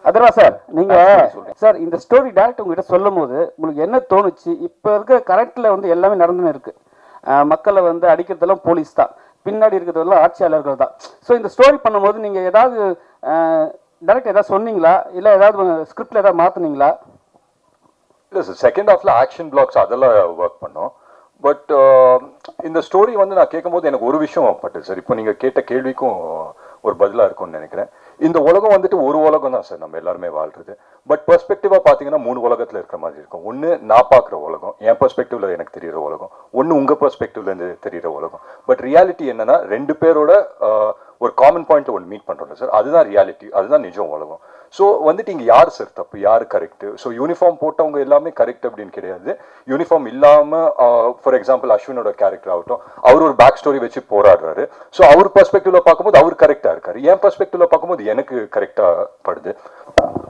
அதெல்லாம் சார் நீங்க சார் இந்த ஸ்டோரி டேரக்ட் உங்ககிட்ட சொல்லும் போது உங்களுக்கு என்ன தோணுச்சு? இப்போ இருக்க கரெக்ட்ல வந்து எல்லாமே நடந்துன்னு இருக்கு. மக்களை வந்து அடிக்கிறதெல்லாம் போலீஸ் தான், பின்னாடி இருக்கிறதெல்லாம் ஆட்சியாளர்கள் தான். ஸோ இந்த ஸ்டோரி பண்ணும்போது நீங்க ஏதாவது டேரக்ட் ஏதாவது சொன்னீங்களா, இல்லை ஏதாவது ஸ்கிரிப்ட்ல ஏதாவது மாத்துனீங்களா? இல்லை சார், செகண்ட் ஹாஃப்ல ஆக்ஷன் பிளாக்ஸ் அதெல்லாம் ஒர்க் பண்ணோம். பட் இந்த ஸ்டோரி வந்து நான் கேட்கும்போது எனக்கு ஒரு விஷயம் பட்டு சார், இப்போ நீங்கள் கேட்ட கேள்விக்கும் ஒரு பதிலாக இருக்கும்னு நினைக்கிறேன். இந்த உலகம் வந்துட்டு ஒரு உலகம் தான் சார், நம்ம எல்லாருமே வாழ்றது. பட் பெர்ஸ்பெக்டிவாக பார்த்தீங்கன்னா 3 உலகத்தில் இருக்கிற மாதிரி இருக்கும். ஒன்று நான் பார்க்குற உலகம், என் பெர்ஸ்பெக்டிவ்ல எனக்கு தெரிகிற உலகம். ஒன்று உங்கள் பெர்ஸ்பெக்டிவ்லேருந்து தெரிகிற உலகம். பட் ரியாலிட்டி என்னன்னா 2 பேரோட ஒரு காமன் பாயிண்ட் ஒன்று மீட் பண்ணுறோம் சார், அதுதான் ரியாலிட்டி, அதுதான் நிஜம் உலகம். ஸோ வந்துட்டு இங்கே யார் சார் தப்பு, யார் கரெக்ட்? ஸோ யூனிஃபார்ம் போட்டவங்க எல்லாமே கரெக்ட் அப்படின்னு கிடையாது. யூனிஃபார்ம் இல்லாமல் ஃபார் எக்ஸாம்பிள் அஸ்வினோட கேரக்டர் ஆகட்டும், அவர் ஒரு பேக் ஸ்டோரி வச்சு போராடுறாரு. ஸோ அவர் பெர்ஸ்பெக்டிவ்ல பார்க்கும்போது அவர் கரெக்டாக இருக்காரு, என் பெர்ஸ்பெக்டிவ்ல பார்க்கும்போது எனக்கு கரெக்டாக படுது.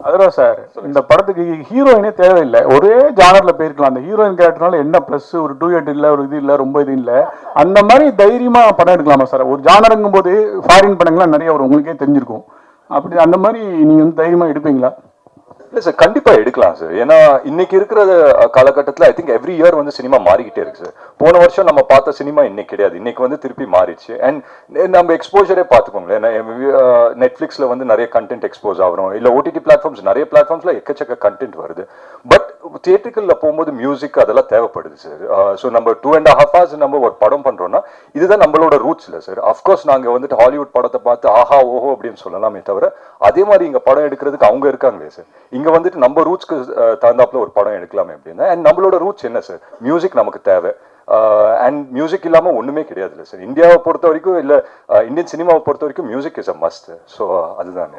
அதான் சார், இந்த படத்துக்கு ஹீரோயினே தேவையில்லை, ஒரே ஜானர்ல போயிருக்கலாம். அந்த ஹீரோயின் கேரக்டர்னால என்ன ப்ளஸ், ஒரு டூயட் இல்லை, ஒரு இது இல்லை, ரொம்ப இது இல்லை, அந்த மாதிரி தைரியமா படம் எடுக்கலாமா சார்? ஒரு ஜானருங்கும் போது ஃபாரின் படங்கள்லாம் நிறைய வரும், உங்களுக்கே தெரிஞ்சிருக்கும். அப்படி அந்த மாதிரி நீங்க வந்து தைரியமா எடுப்பீங்களா? இல்லை சார், கண்டிப்பாக எடுக்கலாம் சார். ஏன்னா இன்னைக்கு இருக்கிற காலகட்டத்தில் ஐ திங்க் எவ்ரி இயர் வந்து சினிமா மாறிக்கிட்டே இருக்கு சார். போன வருஷம் நம்ம பார்த்த சினிமா இன்னைக்கு கிடையாது, இன்னைக்கு வந்து திருப்பி மாறிடுச்சு. அண்ட் நம்ம எக்ஸ்போஜரே பார்த்துக்கோங்களேன், நெட்ஃப்ளிக்ஸில் வந்து நிறைய கண்டென்ட் எக்ஸ்போஸ் ஆகிறோம், இல்லை ஓடிடி பிளாட்ஃபார்ம்ஸ், நிறைய பிளாட்ஃபார்ம்ஸில் எக்கச்சக்க கண்டென்ட் வருது. பட் தியேட்டர்களில் போகும்போது மியூசிக் அதெல்லாம் தேவைப்படுது சார். ஸோ நம்ம 2.5 hours நம்ம ஒரு படம் பண்ணுறோம்னா இதுதான் நம்மளோட ரூட்ஸ் இல்லை சார். அஃப்கோர்ஸ் நாங்கள் வந்துட்டு ஹாலிவுட் படத்தை பார்த்து ஆஹா ஓஹோ அப்படின்னு சொல்லலாமே தவிர, அதே மாதிரி இங்கே படம் எடுக்கிறதுக்கு அவங்க இருக்காங்களே சார். இங்கே வந்துட்டு நம்ம ரூட்ஸ்க்கு தகுந்தாப்புல ஒரு படம் எடுக்கலாமே அப்படின்னா, அண்ட் நம்மளோட ரூட்ஸ் என்ன சார், மியூசிக் நமக்கு தேவை. அண்ட் மியூசிக் இல்லாமல் ஒன்றுமே கிடையாது இல்லை சார். இந்தியாவை பொறுத்த வரைக்கும், இல்லை இந்தியன் சினிமாவை பொறுத்த வரைக்கும் music is a must. So அதுதான்